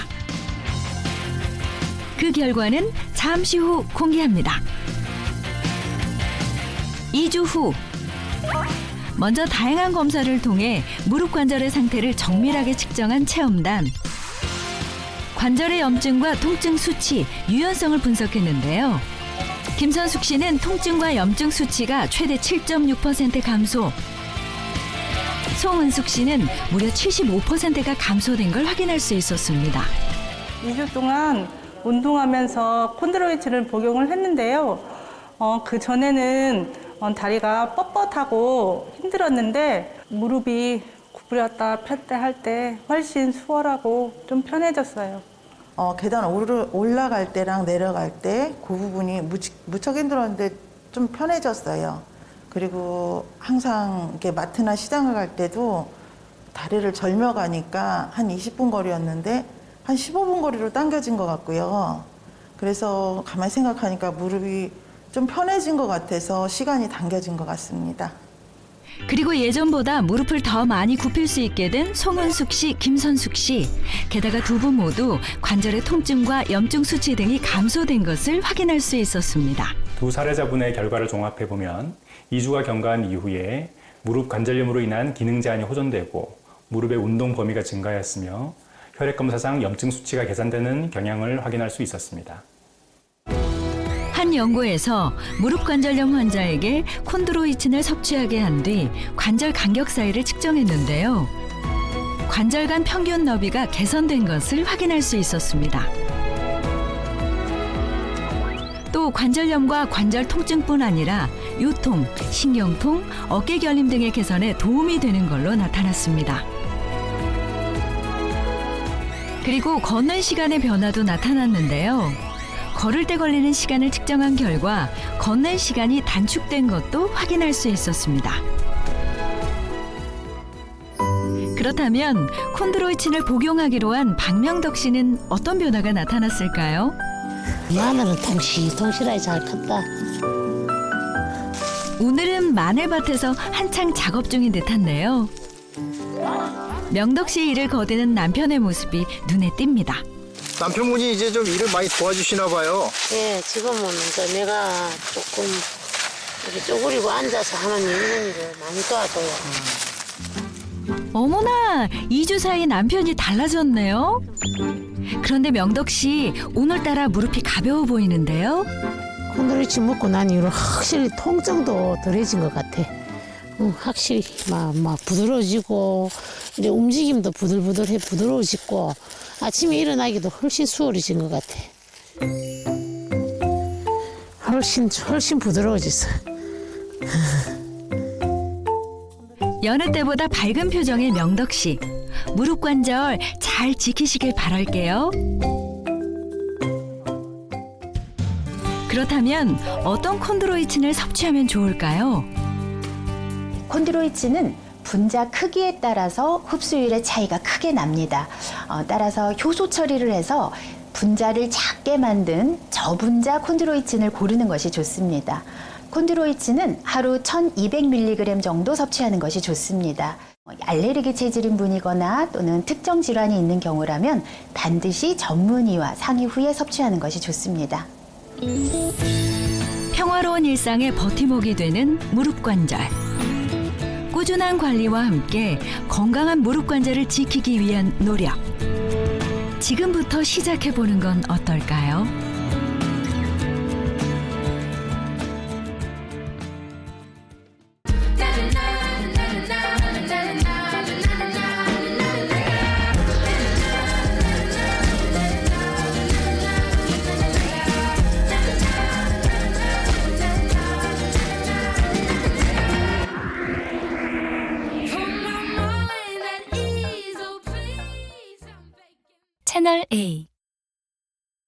Speaker 1: 그 결과는 잠시 후 공개합니다. 2주 후 먼저 다양한 검사를 통해 무릎 관절의 상태를 정밀하게 측정한 체험단. 관절의 염증과 통증 수치, 유연성을 분석했는데요. 김선숙 씨는 통증과 염증 수치가 최대 7.6% 감소. 송은숙 씨는 무려 75%가 감소된 걸 확인할 수 있었습니다.
Speaker 18: 2주 동안 운동하면서 콘드로이친을 복용을 했는데요. 그 전에는 다리가 뻣뻣하고 힘들었는데 무릎이 구부렸다 폈다 할 때 훨씬 수월하고 좀 편해졌어요.
Speaker 19: 계단 올라갈 때랑 내려갈 때 그 부분이 무척 힘들었는데 좀 편해졌어요. 그리고 항상 이렇게 마트나 시장을 갈 때도 다리를 절며 가니까 한 20분 거리였는데 한 15분 거리로 당겨진 것 같고요. 그래서 가만히 생각하니까 무릎이 좀 편해진 것 같아서 시간이 당겨진 것 같습니다.
Speaker 1: 그리고 예전보다 무릎을 더 많이 굽힐 수 있게 된 송은숙 씨, 김선숙 씨. 게다가 두 분 모두 관절의 통증과 염증 수치 등이 감소된 것을 확인할 수 있었습니다.
Speaker 20: 두 사례자분의 결과를 종합해보면 2주가 경과한 이후에 무릎 관절염으로 인한 기능 제한이 호전되고 무릎의 운동 범위가 증가했으며 혈액검사상 염증 수치가 개선되는 경향을 확인할 수 있었습니다.
Speaker 1: 한 연구에서 무릎 관절염 환자에게 콘드로이친을 섭취하게 한 뒤 관절 간격 사이를 측정했는데요. 관절 간 평균 너비가 개선된 것을 확인할 수 있었습니다. 또 관절염과 관절 통증뿐 아니라 요통, 신경통, 어깨 결림 등의 개선에 도움이 되는 걸로 나타났습니다. 그리고 걷는 시간의 변화도 나타났는데요. 걸을 때 걸리는 시간을 측정한 결과 걷는 시간이 단축된 것도 확인할 수 있었습니다. 그렇다면 콘드로이친을 복용하기로 한 박명덕 씨는 어떤 변화가 나타났을까요?
Speaker 4: 마늘은 동실동실하게 잘 컸다.
Speaker 1: 오늘은 마늘밭에서 한창 작업 중인 듯한데요. 명덕 씨의 일을 거두는 남편의 모습이 눈에 띕니다.
Speaker 21: 남편분이 이제 좀 일을 많이 도와주시나 봐요.
Speaker 4: 네, 지금은 이제 내가 조금 이렇게 쪼그리고 앉아서 하는 일은 이제 많이 도와줘요.
Speaker 1: 어머나, 2주 사이 남편이 달라졌네요. 그런데 명덕 씨, 오늘따라 무릎이 가벼워 보이는데요.
Speaker 4: 콘드로이친 먹고 난 이후로 확실히 통증도 덜해진 것 같아. 확실히 막 부드러워지고 이제 움직임도 부드러워지고 아침에 일어나기도 훨씬 수월해진 것 같아. 훨씬 부드러워졌어.
Speaker 1: 여느 때보다 밝은 표정의 명덕 씨. 무릎 관절 잘 지키시길 바랄게요. 그렇다면 어떤 콘드로이친을 섭취하면 좋을까요?
Speaker 17: 콘드로이친은 분자 크기에 따라서 흡수율의 차이가 크게 납니다. 따라서 효소 처리를 해서 분자를 작게 만든 저분자 콘드로이친을 고르는 것이 좋습니다. 콘드로이친은 하루 1200mg 정도 섭취하는 것이 좋습니다. 알레르기 체질인 분이거나 또는 특정 질환이 있는 경우라면 반드시 전문의와 상의 후에 섭취하는 것이 좋습니다.
Speaker 1: 평화로운 일상에 버팀목이 되는 무릎 관절. 꾸준한 관리와 함께 건강한 무릎 관절을 지키기 위한 노력. 지금부터 시작해보는 건 어떨까요?
Speaker 3: 채널 A